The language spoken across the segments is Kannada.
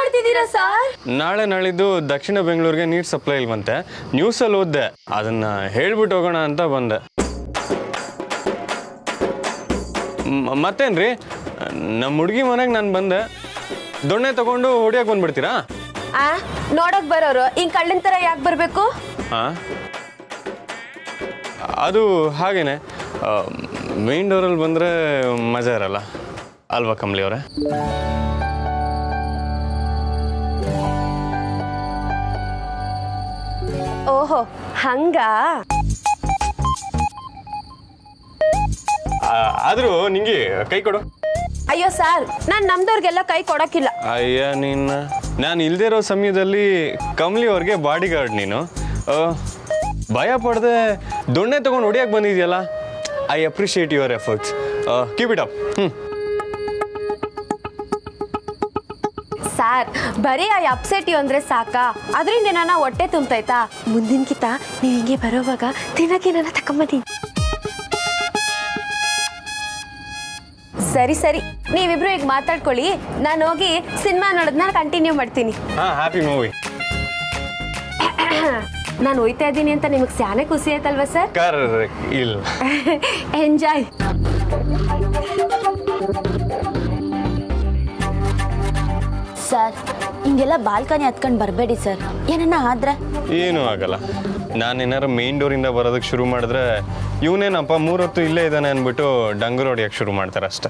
ಮಾಡ್ತಿದ್ದೀರಾ ಸರ್? ನಾಳೆ ನಾಳಿದ್ದು ದಕ್ಷಿಣ ಬೆಂಗಳೂರಿಗೆ ನೀರು ಸಪ್ಲೈ ಇಲ್ವಂತೆ. ನ್ಯೂಸಲ್ಲಿ ಓದ್ದೆ, ಅದನ್ನ ಹೇಳ್ಬಿಟ್ಟು ಹೋಗೋಣ ಅಂತ ಬಂದೆ. ಮತ್ತೇನ್ರಿ, ನಮ್ಮ ಹುಡುಗಿ ಮನೆಗೆ ನಾನು ಬಂದೆ, ದೊಣ್ಣೆ ತಗೊಂಡು ಹೊಡಿಯಕ್ಕೆ ಬಂದ್ಬಿಡ್ತೀರಾ? ನೋಡಕ್ ಬರೋರು ಹಿಂಗ್ ಕಳ್ಳಿನ ತರ ಯಾಕೆ ಬರ್ಬೇಕು? ಅದು ಹಾಗೇನೆ, ಮೇನ್ ಡೋರಲ್ಲಿ ಬಂದರೆ ಮಜಾ ಇರಲ್ಲ ಅಲ್ವಾ ಕಮಲಿ ಅವರೇ? ಓಹೋ ಹಂಗ. ಆದರೂ ನಿಂಗೆ ಕೈ ಕೊಡು. ಅಯ್ಯೋ ಸರ್, ನಾನು ನಮ್ದವ್ರಿಗೆಲ್ಲ ಕೈ ಕೊಡಕ್ಕಿಲ್ಲ. ಅಯ್ಯ ನಾನು ಇಲ್ದೇ ಇರೋ ಸಮಯದಲ್ಲಿ ಕಮಲಿ ಅವ್ರಿಗೆ ಬಾಡಿ ಗಾರ್ಡ್ ನೀನು. ಭಯ ಪಡದೆ ದೊಣ್ಣೆ ತಗೊಂಡು ಹೊಡಿಯಕ್ಕೆ ಬಂದಿದ್ಯಲ್ಲ, I appreciate your efforts. Keep it up. Sir, ಬರೀ ಆ ಅಪ್ಸೆಟ್ ಯು ಅಂದ್ರೆ ಸಾಕಾ? ಅದರಿಂದ ನನ್ನ ಹೊಟ್ಟೆ ತುಂಬತೈತಾ? ಮುಂದಿನಕಿತ ನೀವು ಹಿಂಗೆ ಬರೋವಾಗ ತಿನ್ನಕ್ಕೆ ನನ್ನ ತಕೊಂಬನ್ನಿ. ಸರಿ ಸರಿ, ನೀವಿಬ್ರು ಈಗ ಮಾತಾಡ್ಕೊಳ್ಳಿ, ನಾನು ಹೋಗಿ ಸಿನಿಮಾ ನೋಡೋದನ್ನ ಕಂಟಿನ್ಯೂ ಮಾಡ್ತೀನಿ. Happy movie. ನಾನು ಹೋಯ್ತಾ ಇದ್ದೀನಿ ಅಂತ ನಿಮಗೆ ಸ್ಯಾನೆ ಖುಷಿ ಆಯ್ತಲ್ವಾ ಸರ್? ಇಲ್ಲ, ಎಂಜಾಯ್. ಸರ್, ಹಿಂಗೆಲ್ಲ ಬಾಲ್ಕನಿ ಹತ್ಕೊಂಡು ಬರಬೇಡಿ ಸರ್, ಏನನ್ನ ಆದ್ರೆ? ಏನೂ ಆಗಲ್ಲ. ನಾನು ಏನಾರು ಮೇನ್ ಡೋರಿಂದ ಬರೋದಕ್ಕೆ ಶುರು ಮಾಡಿದ್ರೆ ಇವನೇನಪ್ಪ 3 ಹೊತ್ತು ಇಲ್ಲೇ ಇದ್ದಾನೆ ಅಂದ್ಬಿಟ್ಟು ಡಂಗೂರು ಹೊಡಿಯೋಕ್ಕೆ ಶುರು ಮಾಡ್ತಾರೆ ಅಷ್ಟೆ.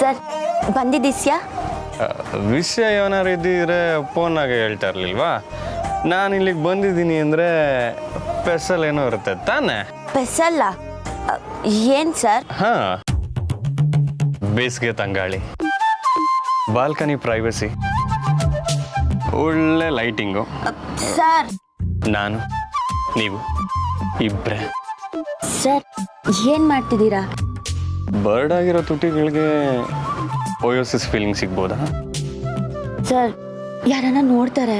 ಸರ್, ಬಂದಿದ್ದೀಸ್ಯಾ? ವಿಷಯ ಏನಾರು ಇದ್ದಿದ್ರೆ ಫೋನಾಗ ಹೇಳ್ತಾ ಇರ್ಲಿಲ್ವಾ? ನಾನು ಇಲ್ಲಿಗೆ ಬಂದಿದ್ದೀನಿ ಅಂದರೆ ಸ್ಪೆಷಲ್ ಏನೋ ಇರುತ್ತೆ ತಾನೇ? ಸ್ಪೆಷಲ್ಲ? ಏನು ಸರ್? ಬೇಸಿಗೆ ತಂಗಾಳಿ, ಬಾಲ್ಕನಿ ಪ್ರೈವಸಿ, ಒಳ್ಳೆ ಲೈಟಿಂಗು, ಸರ್ ನಾನು ನೀವು ಇಬ್ಬರೇ. ಸರ್, ಏನು ಮಾಡ್ತಿದ್ದೀರಾ? ಬರ್ಡ್ ಆಗಿರೋ ತುಟಿಗಳಿಗೆ ಓಯೋಸಿಸ್ ಫೀಲಿಂಗ್ ಸಿಗ್ಬೋದಾ? ಸರ್, ಯಾರನ್ನ ನೋಡ್ತಾರೆ.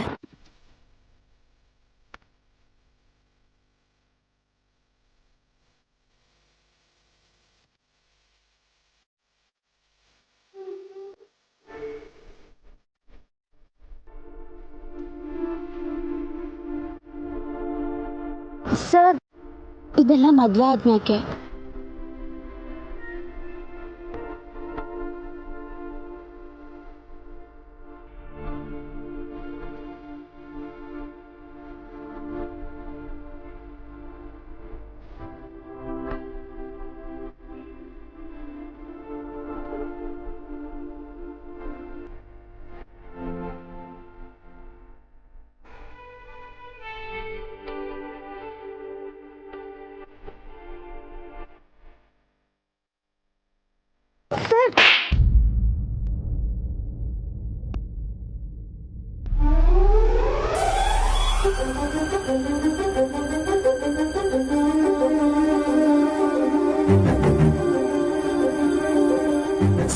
ಸರ್, ಇದೆಲ್ಲ ಮದುವೆ ಆದ್ಮ್ಯಾಕೆ.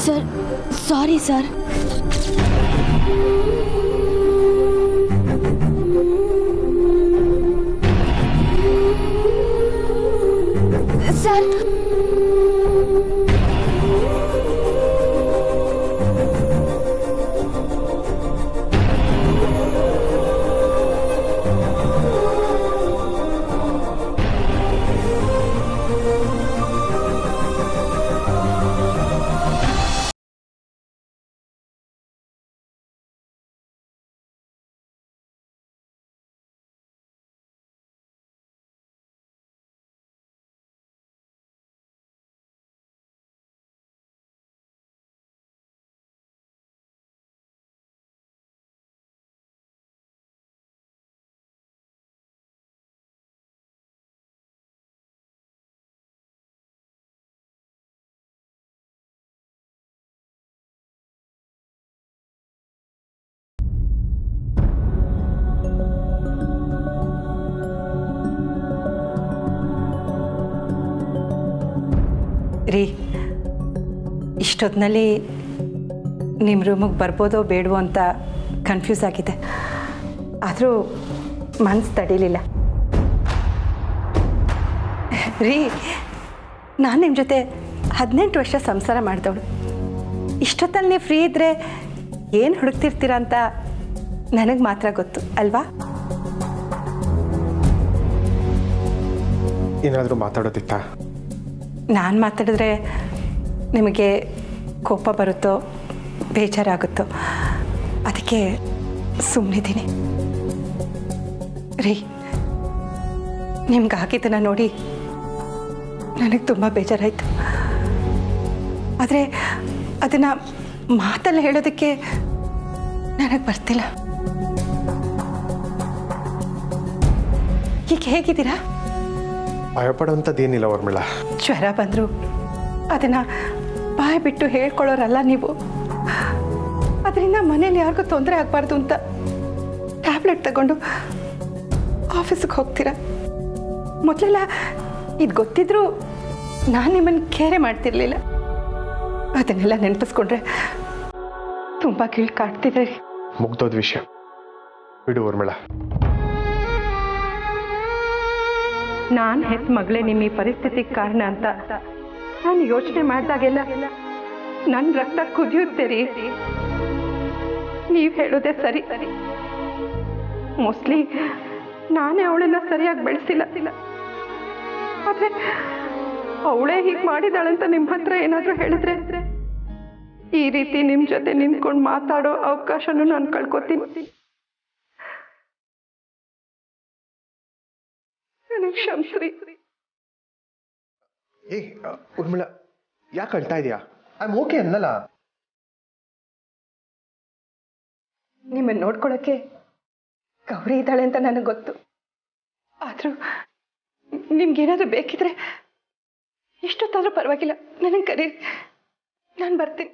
Sir, sorry sir. ಸರ್, ರೀ, ಇಷ್ಟೊತ್ತಿನಲ್ಲಿ ನಿಮ್ಮ ರೂಮಿಗೆ ಬರ್ಬೋದೋ ಬೇಡವೋ ಅಂತ ಕನ್ಫ್ಯೂಸ್ ಆಗಿದೆ. ಆದರೂ ಮನಸ್ಸು ತಡೀಲಿಲ್ಲ. ರೀ, ನಾನು ನಿಮ್ಮ ಜೊತೆ 18 ವರ್ಷ ಸಂಸಾರ ಮಾಡಿದವಳು. ಇಷ್ಟೊತ್ತಲ್ಲಿ ನೀವು ಫ್ರೀ ಇದ್ದರೆ ಏನು ಹುಡುಕ್ತಿರ್ತೀರ ಅಂತ ನನಗೆ ಮಾತ್ರ ಗೊತ್ತು ಅಲ್ವಾ? ಏನಾದರೂ ಮಾತಾಡೋದಿತ್ತಾ? ನಾನು ಮಾತಾಡಿದ್ರೆ ನಿಮಗೆ ಕೋಪ ಬರುತ್ತೋ ಬೇಜಾರಾಗುತ್ತೋ ಅದಕ್ಕೆ ಸುಮ್ಮನಿದ್ದೀನಿ ರೀ. ನಿಮ್ಗೆ ಹಾಕಿದ್ದನ್ನು ನೋಡಿ ನನಗೆ ತುಂಬ ಬೇಜಾರಾಯಿತು. ಆದರೆ ಅದನ್ನು ಮಾತಲ್ಲಿ ಹೇಳೋದಕ್ಕೆ ನನಗೆ ಬರ್ತಿಲ್ಲ. ಈಗ ಹೇಗಿದ್ದೀರಾ? ಭಯಪಡೋಂಥದ್ದೇನಿಲ್ಲ ಊರ್ಮಿಳಾ. ಜ್ವರ ಬಂದರು ಅದನ್ನು ಬಾಯಿ ಬಿಟ್ಟು ಹೇಳ್ಕೊಳ್ಳೋರಲ್ಲ ನೀವು. ಅದರಿಂದ ಮನೇಲಿ ಯಾರಿಗೂ ತೊಂದರೆ ಆಗಬಾರ್ದು ಅಂತ ಟ್ಯಾಬ್ಲೆಟ್ ತಗೊಂಡು ಆಫೀಸಿಗೆ ಹೋಗ್ತೀರಾ. ಮೊದಲೆಲ್ಲ ಇದು ಗೊತ್ತಿದ್ರೂ ನಾನು ನಿಮ್ಮನ್ನು ಕೇರೆ ಮಾಡ್ತಿರ್ಲಿಲ್ಲ. ಅದನ್ನೆಲ್ಲ ನೆನಪಿಸ್ಕೊಂಡ್ರೆ ತುಂಬ ಕೀಳು ಕಾಡ್ತಿದೆ. ಮುಗ್ದೋದ ವಿಷಯ ಬಿಡು ಊರ್ಮಿಳಾ. ನಾನು ಹೆತ್ತ ಮಗಳೇ ನಿಮ್ಮ ಈ ಪರಿಸ್ಥಿತಿಗೆ ಕಾರಣ ಅಂತ ನಾನು ಯೋಚನೆ ಮಾಡಿದಾಗೆಲ್ಲ ನನ್ನ ರಕ್ತ ಕುದಿಯುತ್ತೆ ರೀ. ನೀವು ಹೇಳೋದೇ ಸರಿ. ಮೋಸ್ಟ್ಲಿ ನಾನೇ ಅವಳನ್ನ ಸರಿಯಾಗಿ ಬೆಳೆಸಿಲ್ಲ. ಆದರೆ ಅವಳೇ ಹೀಗೆ ಮಾಡಿದಾಳಂತ ನಿಮ್ಮ ಹತ್ರ ಏನಾದರೂ ಹೇಳಿದ್ರೆ ಈ ರೀತಿ ನಿಮ್ಮ ಜೊತೆ ನಿಂತ್ಕೊಂಡು ಮಾತಾಡೋ ಅವಕಾಶನೂ ನಾನು ಕಳ್ಕೊತೀನಿ. ನನಗೆ ಕ್ಷಮಿಸ್ರಿ. ಊರ್ಮಿಳಾ ಯಾಕೆ ಅಳ್ತಾ ಇದೆಯಾ? ಐ ಆಮ್ ಓಕೆ ಅನ್ನಲ್ಲ. ನಿಮ್ಮನ್ನು ನೋಡ್ಕೊಳ್ಳೋಕ್ಕೆ ಗೌರಿ ಇದ್ದಾಳೆ ಅಂತ ನನಗೆ ಗೊತ್ತು. ಆದರೂ ನಿಮ್ಗೇನಾದರೂ ಬೇಕಿದ್ರೆ ಎಷ್ಟೊತ್ತಾದರೂ ಪರವಾಗಿಲ್ಲ ನನಗೆ ಕರೀರಿ, ನಾನು ಬರ್ತೀನಿ.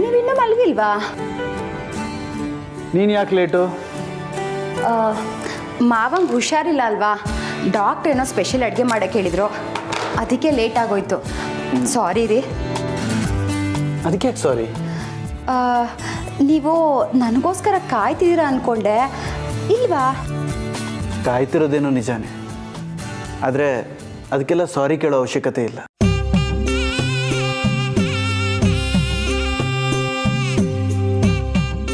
ನೀವಿನ್ನೂ ಮಲಗಿಲ್ವಾ? ನೀನು ಯಾಕೆ ಲೇಟು? ಮಾವಂಗೆ ಹುಷಾರಿಲ್ಲ ಅಲ್ವಾ? ಡಾಕ್ಟ್ರ್ ಏನೋ ಸ್ಪೆಷಲ್ ಅಡುಗೆ ಮಾಡೋಕ್ಕೆ ಹೇಳಿದ್ರು, ಅದಕ್ಕೆ ಲೇಟ್ ಆಗೋಯ್ತು. ಸಾರಿ ರೀ. ಅದಕ್ಕೆ ಯಾಕೆ ಸಾರಿ? ನೀವು ನನಗೋಸ್ಕರ ಕಾಯ್ತಿದ್ದೀರಾ ಅಂದ್ಕೊಂಡೆ. ಇಲ್ವಾ? ಕಾಯ್ತಿರೋದೇನೋ ನಿಜಾನೇ, ಆದರೆ ಅದಕ್ಕೆಲ್ಲ ಸಾರಿ ಕೇಳೋ ಅವಶ್ಯಕತೆ ಇಲ್ಲ.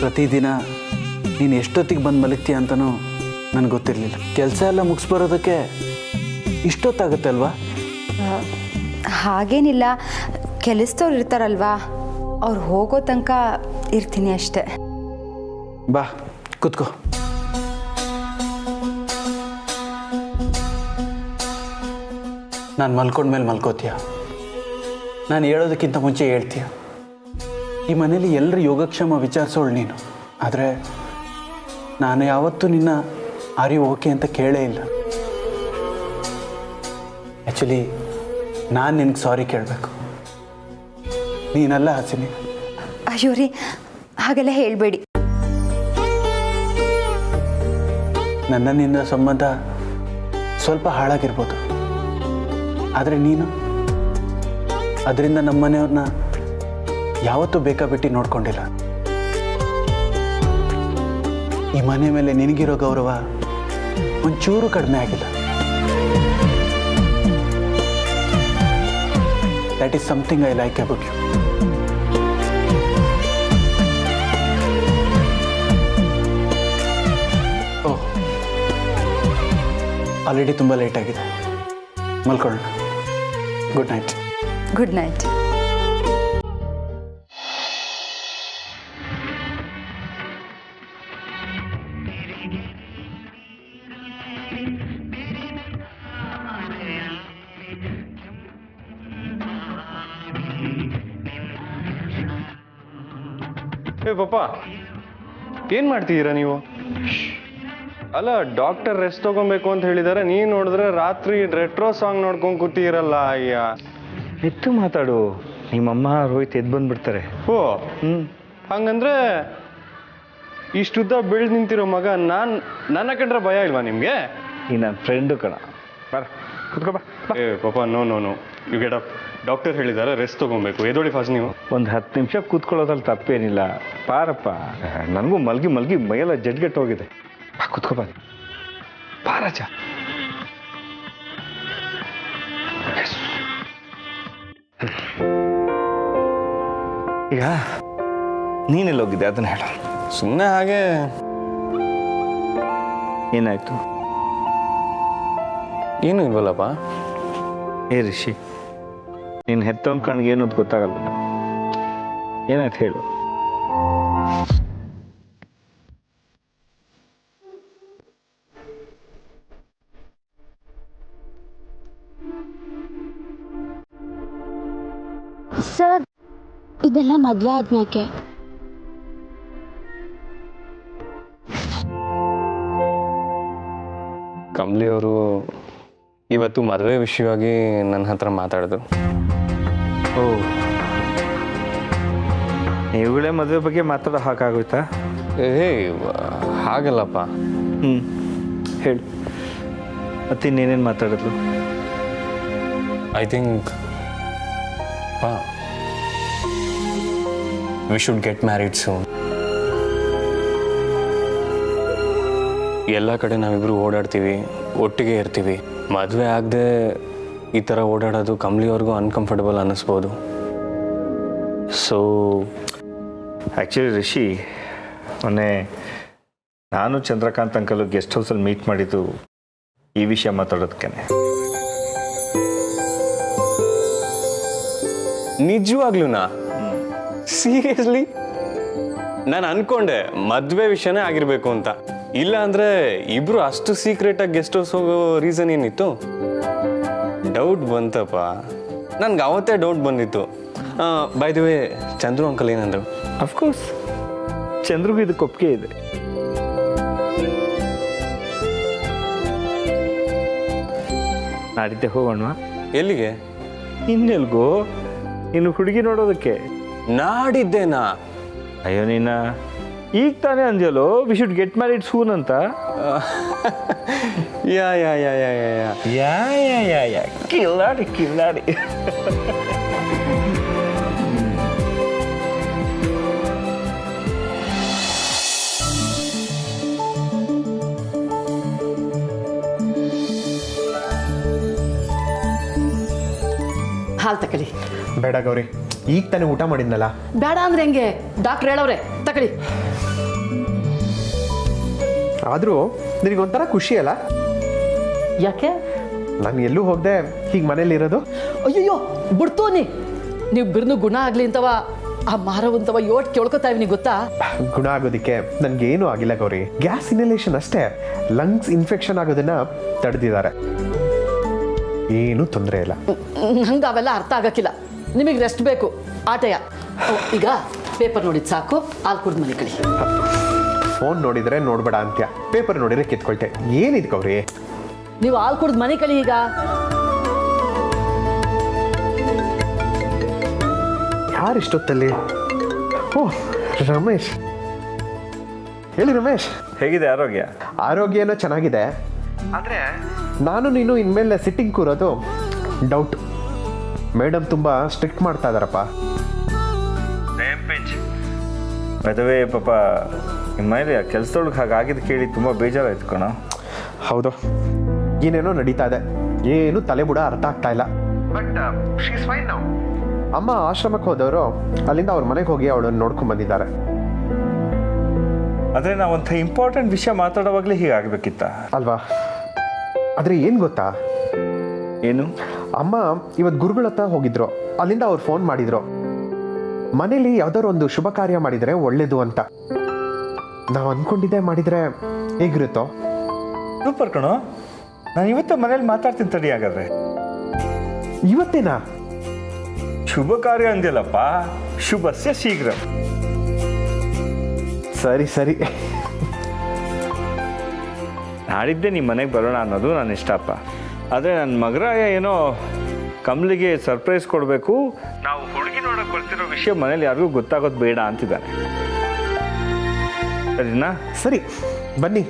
ಪ್ರತಿದಿನ ನೀನು ಎಷ್ಟೊತ್ತಿಗೆ ಬಂದು ಮಲಗ್ತೀಯ ಅಂತನೂ ನನಗೆ ಗೊತ್ತಿರಲಿಲ್ಲ. ಕೆಲಸ ಎಲ್ಲ ಮುಗಿಸ್ಬರೋದಕ್ಕೆ ಇಷ್ಟೊತ್ತಾಗುತ್ತೆ ಅಲ್ವಾ? ಹಾಗೇನಿಲ್ಲ, ಕೆಲಸದವ್ರು ಇರ್ತಾರಲ್ವಾ, ಅವ್ರು ಹೋಗೋ ತನಕ ಇರ್ತೀನಿ ಅಷ್ಟೆ. ಬಾ ಕೂತ್ಕೋ. ನಾನು ಮಲ್ಕೊಂಡ್ಮೇಲೆ ಮಲ್ಕೋತೀಯ, ನಾನು ಹೇಳೋದಕ್ಕಿಂತ ಮುಂಚೆ ಹೇಳ್ತೀಯ. ಈ ಮನೇಲಿ ಎಲ್ಲರ ಯೋಗಕ್ಷೇಮ ವಿಚಾರಿಸೋಳು ನೀನು, ಆದರೆ ನಾನು ಯಾವತ್ತೂ ನಿನ್ನ ಆರಿ ಓಕೆ ಅಂತ ಕೇಳೇ ಇಲ್ಲ. ಆ್ಯಕ್ಚುಲಿ ನಾನು ನಿನಗೆ ಸಾರಿ ಕೇಳಬೇಕು, ನೀನಲ್ಲ ಹಾಸಿನಿ. ಅಯ್ಯೋ ರೀ, ಹಾಗೆಲ್ಲ ಹೇಳಬೇಡಿ. ನನ್ನ ನಿನ್ನ ಸಂಬಂಧ ಸ್ವಲ್ಪ ಹಾಳಾಗಿರ್ಬೋದು, ಆದರೆ ನೀನು ಅದರಿಂದ ನಮ್ಮನೆಯವ್ರನ್ನ ಯಾವತ್ತೂ ಬೇಕಾಬಿಟ್ಟು ನೋಡ್ಕೊಂಡಿಲ್ಲ. ಈ ಮನೆ ಮೇಲೆ ನಿನಗಿರೋ ಗೌರವ ಒಂಚೂರು ಕಡಿಮೆ ಆಗಿಲ್ಲ. That is something I like about you. Oh, already ತುಂಬ ಲೇಟ್ ಆಗಿದೆ, ಮಲ್ಕೊಳ್ಳೋಣ. Good night. Good night. ಏ ಪಾಪ, ಏನು ಮಾಡ್ತಿದ್ದೀರಾ ನೀವು? ಅಲ್ಲ, ಡಾಕ್ಟರ್ ರೆಸ್ಟ್ ತಗೊಬೇಕು ಅಂತ ಹೇಳಿದಾರೆ, ನೀನು ನೋಡಿದ್ರೆ ರಾತ್ರಿ ರೆಟ್ರೋ ಸಾಂಗ್ ನೋಡ್ಕೊಂಡು ಕೂತಿರಲ್ಲ. ಅಯ್ಯ, ಎತ್ತು ಮಾತಾಡು, ನಿಮ್ಮಮ್ಮ ರೋಹಿತ್ ಎದ್ದು ಬಂದ್ಬಿಡ್ತಾರೆ. ಓ ಹಂಗಂದ್ರೆ ಇಷ್ಟುದ್ದ ಬೆಳೆದು ನಿಂತಿರೋ ಮಗ ನನ್ನ ಕಂಡ್ರೆ ಭಯ ಇಲ್ವಾ ನಿಮಗೆ? ಈ ನನ್ನ ಫ್ರೆಂಡು ಕಣ. ಬರ ಕುತ್ಕೋ ಬಾ. ಏ ಪಾಪ no no no you get up. Doctor ಹೇಳಿದ್ದಾರೆ ರೆಸ್ಟ್ ತೊಗೊಬೇಕು. ಎದೋಳಿ ಫಾಸ್ಟ್ ನೀವು. ಒಂದು 10 ನಿಮಿಷ ಕೂತ್ಕೊಳ್ಳೋದ್ರಲ್ಲಿ ತಪ್ಪೇನಿಲ್ಲ. ಪಾರಪ್ಪ, ನನಗೂ ಮಲ್ಗಿ ಮೈಯೆಲ್ಲ ಜಡ್ಗೆಟ್ಟು ಹೋಗಿದೆ. ಬಾ ಕುತ್ಕೋ ಬಾ. ಪಾರಜ ಈಗ ನೀನೆಲ್ಲ ಹೋಗಿದ್ದೆ ಅದನ್ನ ಹೇಳ. ಸುಮ್ಮನೆ ಹಾಗೆ. ಏನಾಯ್ತು? ಏನೂ ಇಲ್ವಲ್ಲಪ್ಪ. ಏ ರಿಷಿ, ನೀನು ಹೆತ್ತವನ್ ಕಣ್ಗೆ ಏನು ಅಂತ ಗೊತ್ತಾಗಲ್ಲ. ಏನಾಯ್ತು ಹೇಳು. ಸರ್, ಇದೆಲ್ಲ ಮದುವೆ ಆದ್ಮ್ಯಾಕೆ? ಕಮಲಿ ಅವರು ಇವತ್ತು ಮದುವೆ ವಿಷಯವಾಗಿ ನನ್ನ ಹತ್ರ ಮಾತಾಡಿದ್ರು. ಓ, ನೀವುಗಳೇ ಮದುವೆ ಬಗ್ಗೆ ಮಾತಾಡೋ ಹಾಕಾಗೋಯ್ತಾ? ಏ ಹಾಗಲ್ಲಪ್ಪ. ಹೇಳು. ಮತ್ತೆ ಇನ್ನೇನೇನು ಮಾತಾಡಿದ್ರು? I think we should get married soon. ಎಲ್ಲ ಕಡೆ ನಾವಿಬ್ರು ಓಡಾಡ್ತೀವಿ, ಒಟ್ಟಿಗೆ ಇರ್ತೀವಿ. ಮದುವೆ ಆಗದೆ ಈ ಥರ ಓಡಾಡೋದು ಕಮಲಿಯವ್ರಿಗೂ ಅನ್ಕಂಫರ್ಟಬಲ್ ಅನ್ನಿಸ್ಬೋದು. ಸೊ ಆ್ಯಕ್ಚುಲಿ ರಿಷಿ, ಮೊನ್ನೆ ನಾನು ಚಂದ್ರಕಾಂತ್ ಅಂಕಲು ಗೆಸ್ಟ್ ಹೌಸಲ್ಲಿ ಮೀಟ್ ಮಾಡಿದ್ದು ಈ ವಿಷಯ ಮಾತಾಡೋದಕ್ಕೆ. ನಿಜವಾಗ್ಲೂನಾ? ಸೀರಿಯಸ್ಲಿ? ನಾನು ಅನ್ಕೊಂಡೆ ಮದುವೆ ವಿಷಯನೇ ಆಗಿರ್ಬೇಕು ಅಂತ. ಇಲ್ಲ ಅಂದ್ರೆ ಇಬ್ರು ಅಷ್ಟು ಸೀಕ್ರೆಟಾಗಿ ಗೆಸ್ಟ್ ಹೌಸ್ ಹೋಗೋ ರೀಸನ್ ಏನಿತ್ತು? ಡೌಟ್ ಬಂತಪ್ಪ. ನನ್ಗೆ ಅವತ್ತೇ ಡೌಟ್ ಬಂದಿತ್ತು. By the way, Chandru uncle ಏನಂದ್ರು? ಅಫ್ಕೋರ್ಸ್ ಚಂದ್ರಿಗೂ ಇದಕ್ಕೆ ಒಪ್ಪಿಗೆ ಇದೆ. ನಾಡಿದ್ದೆ ಹೋಗೋಣ. ಎಲ್ಲಿಗೆ? ಇನ್ನೆಲ್ಗೋ? ಇನ್ನು ಹುಡುಗಿ ನೋಡೋದಕ್ಕೆ. ನಾಡಿದ್ದೇನಾ? ಅಯ್ಯೋ ನೀನ ಈಗ ತಾನೇ ಅಂದ್ಯಲ್ಲೋ we should get married soon ಅಂತ. ಯಾ ಯಾ ಯಾ ಯಾ ಯಾ ಯಾ ಯಾ ಯಾ ಯಾ ಕಿಲ್ಲಾಡಿ ಕಿಲ್ಲಾಡಿ. ಹಾಲು ತಕಳಿ. ಬೇಡ ಗೌರಿ, ಈಗ ತಾನೇ ಊಟ ಮಾಡಿದ್ನಲ್ಲ. ಬೇಡ ಅಂದ್ರೆ ಹೆಂಗೆ? ಡಾಕ್ಟ್ರ್ ಹೇಳವ್ರೆ, ತಕಳಿ. ಆದರೂ ನಿನಗೊಂಥರ ಖುಷಿ ಅಲ್ಲ? ಯಾಕೆ? ನಾನು ಎಲ್ಲೂ ಹೋಗದೆ ಹೀಗೆ ಮನೇಲಿ ಇರೋದು. ಅಯ್ಯಯ್ಯೋ ಬಿಡ್ತು ನೀವು ಬಿರ್ನು ಗುಣ ಆಗ್ಲಿ ಅಂತವ ಆ ಮಾರವಂತವ ಯೋಟ್ ಕೇಳ್ಕೊತಾ ಇವ್ನಿ ಗೊತ್ತಾ? ಗುಣ ಆಗೋದಕ್ಕೆ ನನಗೇನು ಆಗಿಲ್ಲ ಗೌರಿ. ಗ್ಯಾಸ್ ಇನ್ಹಲೇಷನ್ ಅಷ್ಟೇ. ಲಂಗ್ಸ್ ಇನ್ಫೆಕ್ಷನ್ ಆಗೋದನ್ನ ತಡೆದಿದ್ದಾರೆ. ಏನೂ ತೊಂದರೆ ಇಲ್ಲ. ನಂಗೆ ಅವೆಲ್ಲ ಅರ್ಥ ಆಗಕ್ಕಿಲ್ಲ. ನಿಮಗೆ ರೆಸ್ಟ್ ಬೇಕು, ಆಟಯ. ಈಗ ಪೇಪರ್ ನೋಡಿದ್ ಸಾಕು, ಹಾಲು ಕುಡ್ದು ಮನೆ ಕಳಿ. ಫೋನ್ ನೋಡಿದ್ರೆ ನೋಡ್ಬೇಡ ಅಂತ್ಯ, ಪೇಪರ್ ನೋಡಿದ್ರೆ ಕಿತ್ಕೊಳ್ತೆ. ಏನಿದ್ ಗೌರಿ? ನೀವು ಹಾಲು ಕುಡ್ದು ಮನೆ ಕಳಿ. ಈಗ ಯಾರಿಷ್ಟೊತ್ತಲ್ಲಿ? ಓಹ್ ರಮೇಶ್. ಹೇಳಿ ರಮೇಶ್. ಹೇಗಿದೆ ಆರೋಗ್ಯ? ಆರೋಗ್ಯ ಏನೋ ಚೆನ್ನಾಗಿದೆ. ಆದರೆ ನಾನು ನೀನು ಇನ್ಮೇಲೆ ಸಿಟ್ಟಿಂಗ್ ಕೂರೋದು ಡೌಟ್. ಮೇಡಮ್ ತುಂಬ ಸ್ಟ್ರಿಕ್ಟ್ ಮಾಡ್ತಾ ಇದ್ದಾರಪ್ಪ. ಮದುವೆ ಪಾಪ ನಿಮ್ಮ ಮೇಲೆ ಕೆಲಸದೊಳಗೆ ಹಾಗಾಗಿದ್ದು ಕೇಳಿ ತುಂಬ ಬೇಜಾರಾಯ್ತು ಕಣ. ಹೌದು, ಏನೇನೋ ನಡೀತಾ ಇದೆ. ಏನು ತಲೆಬುಡ ಅರ್ಥ ಆಗ್ತಾ ಇಲ್ಲ. But she is fine now. ಅಮ್ಮ ಆಶ್ರಮಕ್ಕೆ ಹೋದವರು ಅಲ್ಲಿಂದ ಅವ್ರ ಮನೆಗೆ ಹೋಗಿ ಅವಳನ್ನು ನೋಡ್ಕೊಂಡು ಬಂದಿದ್ದಾರೆ. ಆದರೆ ನಾವಂಥ ಇಂಪಾರ್ಟೆಂಟ್ ವಿಷಯ ಮಾತಾಡೋವಾಗಲೇ ಹೀಗಾಗಬೇಕಿತ್ತ ಅಲ್ವಾ? ಆದರೆ ಏನು ಗೊತ್ತಾ? ಏನು? ಅಮ್ಮ ಇವತ್ತು ಗುರುಗಳ ಹತ್ರ ಹೋಗಿದ್ರು. ಅಲ್ಲಿಂದ ಅವ್ರು ಫೋನ್ ಮಾಡಿದ್ರು, ಮನೇಲಿ ಯಾವ್ದಾದ್ರು ಒಂದು ಶುಭ ಕಾರ್ಯ ಮಾಡಿದರೆ ಒಳ್ಳೇದು ಅಂತ. ನಾವು ಅಂದ್ಕೊಂಡಿದ್ದೆ ಮಾಡಿದರೆ ಹೇಗಿರುತ್ತೋ? ಸೂಪರ್ ಕಣೋ. ನಾನು ಇವತ್ತೇ ಮನೇಲಿ ಮಾತಾಡ್ತೀನಿ ತಡಿ. ಹಾಗಾದ್ರೆ ಇವತ್ತೇನಾ? ಶುಭ ಕಾರ್ಯ ಅಂದಿಲ್ಲಪ್ಪ, ಶುಭಸ್ಯ ಶೀಘ್ರ. ಸರಿ ಸರಿ. ನಾಡಿದ್ದೆ ನಿಮ್ಮ ಮನೆಗೆ ಬರೋಣ ಅನ್ನೋದು ನನ್ನ ಇಷ್ಟಪ್ಪ. ಆದರೆ ನನ್ನ ಮಗರಾಯ ಏನೋ ಕಮಲಿಗೆ ಸರ್ಪ್ರೈಸ್ ಕೊಡಬೇಕು, ನಾವು ಹುಡುಗಿ ನೋಡೋಕೆ ಬರ್ತಿರೋ ವಿಷಯ ಮನೇಲಿ ಯಾರಿಗೂ ಗೊತ್ತಾಗೋದು ಬೇಡ ಅಂತಿದ್ದಾನೆ. ಸರಿನಾ? ಸರಿ ಬನ್ನಿ,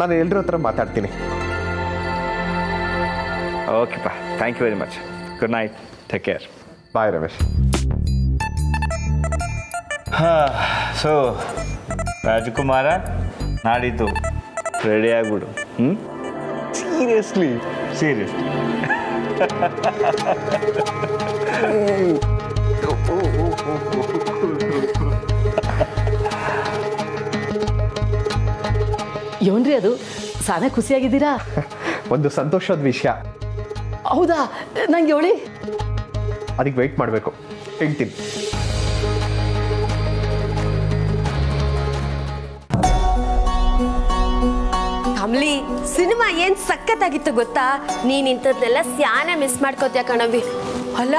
ನಾನು ಎಲ್ಲರ ಹತ್ರ ಮಾತಾಡ್ತೀನಿ. ಓಕೆಪ್ಪ, thank you very much. Good night, take care. Bye Ramesh. So Rajakumara, ನಾಡಿದ್ದು ರೆಡಿ ಆಗ್ಬಿಡು. ಸೀರಿಯಸ್ಲಿ ಏನ್ರಿ ಅದು ಸಾನೆ ಖುಷಿಯಾಗಿದ್ದೀರಾ? ಒಂದು ಸಂತೋಷದ ವಿಷಯ. ಹೌದಾ? ನಂಗೆ ಹೇಳಿ. ಅದಕ್ಕೆ ವೆಯ್ಟ್ ಮಾಡಬೇಕು, ಹೇಳ್ತೀನಿ. ಕಮಲಿ, ಸಿನಿಮಾ ಏನ್ ಸಖತ್ತಾಗಿತ್ತು ಗೊತ್ತಾ? ನೀನ್ ಇಂಥದ್ನೆಲ್ಲ ಸ್ಯಾನೆ ಮಿಸ್ ಮಾಡ್ಕೋತೀಯ ಕಣವಿ. ಅಲ್ಲ,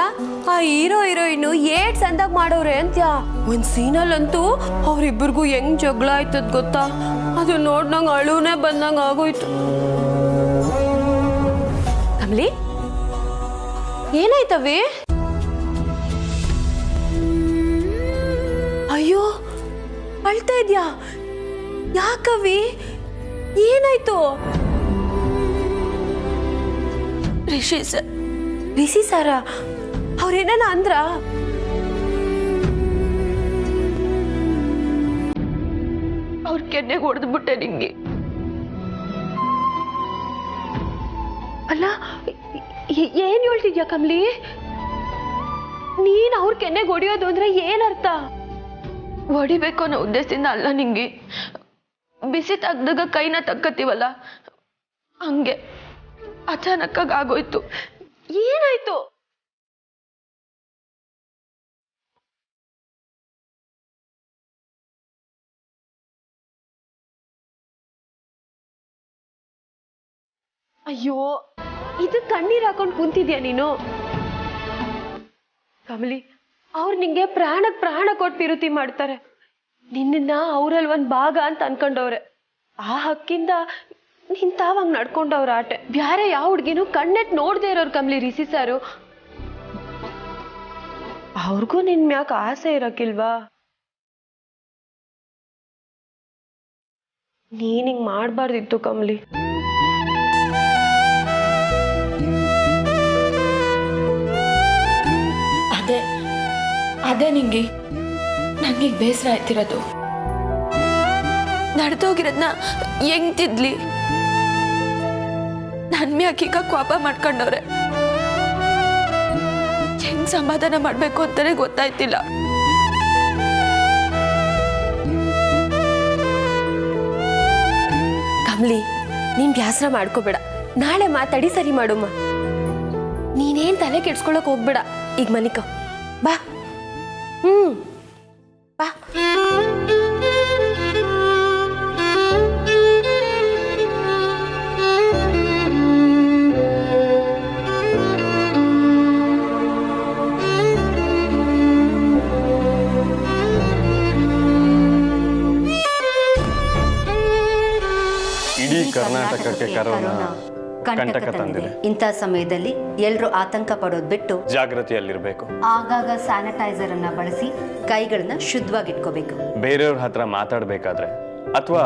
ಆ ಹೀರೋ ಹೀರೋಯಿನ್ ಏಟ್ ಸಂದಾಗ ಮಾಡೋರೆ ಅಂತ್ಯ. ಒಂದ್ ಸೀನಲ್ಲಂತೂ ಅವ್ರಿಬ್ಬರಿಗೂ ಹೆಂಗ್ ಜಗಳ ಆಯ್ತದ ಗೊತ್ತಾ? ಅದು ನೋಡ್ನಂಗ ಅಳುನೇ ಬಂದಂಗ ಆಗೋಯ್ತು. ಕಮಲಿ, ಏನಾಯ್ತವಿ? ಅಯ್ಯೋ, ಅಳ್ತಾ ಇದ್ಯಾ? ಯಾಕವಿ? ಏನಾಯ್ತು? ರಿಷಿ ಸರ ಅವ್ರೇನ ಅಂದ್ರ? ಅವ್ರ ಕೆನ್ನೆಗೆ ಹೊಡೆದ್ಬಿಟ್ಟೆ ನಿಂಗೆ. ಅಲ್ಲ, ಏನ್ ಹೇಳ್ತಿದ್ಯಾ ಕಮ್ಲಿ? ನೀನ್ ಅವ್ರ ಕೆನ್ನೆಗೆ ಹೊಡಿಯೋದು ಅಂದ್ರೆ ಏನರ್ಥ? ಹೊಡಿಬೇಕು ಅನ್ನೋ ಉದ್ದೇಶದಿಂದ ಅಲ್ಲ ನಿಂಗೆ. ಬಿಸಿ ತೆಗ್ದಾಗ ಕೈನ ತಕ್ಕತ್ತೀವಲ್ಲ, ಹಂಗೆ ಅಚಾನಕ್ಕಾಗಿ ಆಗೋಯ್ತು. ಏನಾಯ್ತು? ಅಯ್ಯೋ, ಇದು ಕಣ್ಣೀರ್ ಹಾಕೊಂಡು ಕುಂತಿದ್ಯಾ ನೀನು? ಕಮಲಿ, ಅವ್ರು ನಿಂಗೆ ಪ್ರಾಣ ಕೊಟ್ಟು ಪಿರುತಿ ಮಾಡ್ತಾರೆ. ನಿನ್ನ ಅವ್ರಲ್ಲಿ ಒಂದ್ ಭಾಗ ಅಂತ ಅನ್ಕೊಂಡವ್ರೆ. ಆ ಹಕ್ಕಿಂದ ನಿನ್ ತಾವಂಗ್ ನಡ್ಕೊಂಡವ್ರ ಆಟೆ. ಬ್ಯಾರೆ ಯಾವ ಹುಡ್ಗಿನೂ ಕಣ್ಣೆಟ್ ನೋಡ್ದೇ ಇರೋರು ಕಮ್ಲಿ ರಿಸಿ ಸಾರು. ಅವ್ರಿಗೂ ನಿನ್ ಮ್ಯಾಕ್ ಆಸೆ ಇರಕ್ಕಿಲ್ವಾ? ನೀನ್ ಹಿಂಗ್ ಮಾಡ್ಬಾರ್ದಿತ್ತು ಕಮ್ಲಿ. ಅದೇ ನಿಂಗೆ ನಂಗೆ ಬೇಸರ ಆಯ್ತಿರೋದು. ನಡೆದೋಗಿರೋದನ್ನ ಹೆಂಗ್ ತಿದ್ಲಿ? ನನ್ ಮ್ಯಾಕೀಗ ಕೋಪ ಮಾಡ್ಕೊಂಡವ್ರೆ. ಹೆಂಗ್ ಸಮಾಧಾನ ಮಾಡ್ಬೇಕು ಅಂತಾನೆ ಗೊತ್ತಾಯ್ತಿಲ್ಲ. ಕಮ್ಲಿ, ನೀನ್ ಬ್ಯಾಸರ ಮಾಡ್ಕೋಬೇಡ. ನಾಳೆ ಮಾತಾಡಿ ಸರಿ ಮಾಡುಮ್ಮ. ನೀನೇನ್ ತಲೆ ಕೆಡ್ಸ್ಕೊಳಕ್ ಹೋಗ್ಬೇಡ. ಈಗ ಮನಿಕ ಬಾ. ಬಾ. ಇಡೀ ಕರ್ನಾಟಕಕ್ಕೆ ಕರೋನಾ ಕಂಟಕ ತಂದಿದೆ. ಇಂಥ ಸಮಯದಲ್ಲಿ ಎಲ್ಲರೂ ಆತಂಕ ಪಡೋದು ಬಿಟ್ಟು ಜಾಗೃತಿಯಲ್ಲಿರಬೇಕು. ಆಗಾಗ ಸ್ಯಾನಿಟೈಸರ್ ಅನ್ನ ಬಳಸಿ ಕೈಗಳನ್ನ ಶುದ್ಧವಾಗಿಟ್ಕೋಬೇಕು. ಬೇರೆಯವ್ರ ಹತ್ರ ಮಾತಾಡ್ಬೇಕಾದ್ರೆ ಅಥವಾ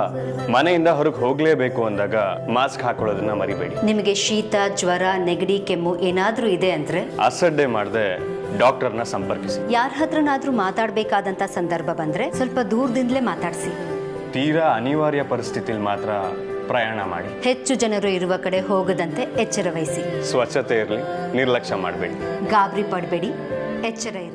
ಮನೆಯಿಂದ ಹೊರಗೆ ಹೋಗ್ಲೇಬೇಕು ಅಂದಾಗ ಮಾಸ್ಕ್ ಹಾಕೊಳ್ಳೋದನ್ನ ಮರಿಬೇಡಿ. ನಿಮಗೆ ಶೀತ, ಜ್ವರ, ನೆಗಡಿ, ಕೆಮ್ಮು ಏನಾದ್ರೂ ಇದೆ ಅಂದ್ರೆ ಅಸಡ್ಡೆ ಮಾಡದೆ ಡಾಕ್ಟರ್ನ ಸಂಪರ್ಕಿಸಿ. ಯಾರ ಹತ್ರನಾದ್ರೂ ಮಾತಾಡ್ಬೇಕಾದಂತ ಸಂದರ್ಭ ಬಂದ್ರೆ ಸ್ವಲ್ಪ ದೂರದಿಂದಲೇ ಮಾತಾಡಿಸಿ. ತೀರಾ ಅನಿವಾರ್ಯ ಪರಿಸ್ಥಿತಿಲಿ ಮಾತ್ರ ಪ್ರಯಾಣ ಮಾಡಿ. ಹೆಚ್ಚು ಜನರು ಇರುವ ಕಡೆ ಹೋಗದಂತೆ ಎಚ್ಚರ ವಹಿಸಿ. ಸ್ವಚ್ಛತೆ ಇರಲಿ, ನಿರ್ಲಕ್ಷ್ಯ ಮಾಡಬೇಡಿ. ಗಾಬರಿ ಪಡಬೇಡಿ, ಎಚ್ಚರ ಇರಲಿ.